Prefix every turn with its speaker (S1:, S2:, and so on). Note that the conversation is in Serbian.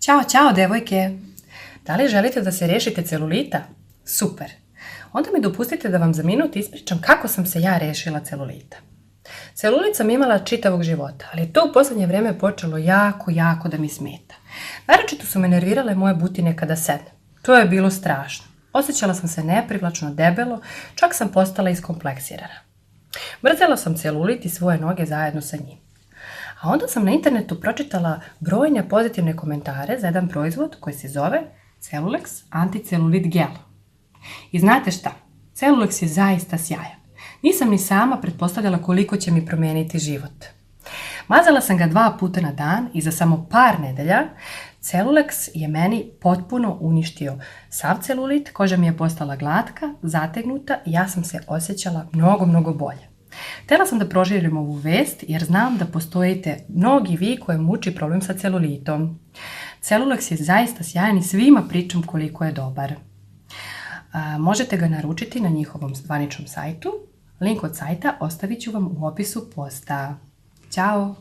S1: Ćao, čao devojke! Da li želite da se rešite celulita? Super! Onda mi dopustite da vam za minut ispričam kako sam se ja rešila celulita. Celulit sam imala čitavog života, ali to u poslednje vreme počelo jako da mi smeta. Naročito su me nervirale moje butine kada sednem. To je bilo strašno. Osjećala sam se neprivlačno, debelo, čak sam postala iskompleksirana. Mrzela sam celulit i svoje noge zajedno sa njim. A onda sam na internetu pročitala brojne pozitivne komentare za jedan proizvod koji se zove Cellulex Anticelulit Gel. I znate šta? Cellulex je zaista sjajan. Nisam ni sama pretpostavljala koliko će mi promijeniti život. Mazala sam ga 2 puta na dan i za samo par nedelja Cellulex je meni potpuno uništio sav celulit, koža mi je postala glatka, zategnuta i ja sam se osjećala mnogo bolje. Htjela sam da proširim ovu vest jer znam da postojite mnogi vi koje muči problem sa celulitom. Cellulex je zaista sjajan i svima pričam koliko je dobar. Možete ga naručiti na njihovom zvaničnom sajtu. Link od sajta ostavit ću vam u opisu posta. Ćao!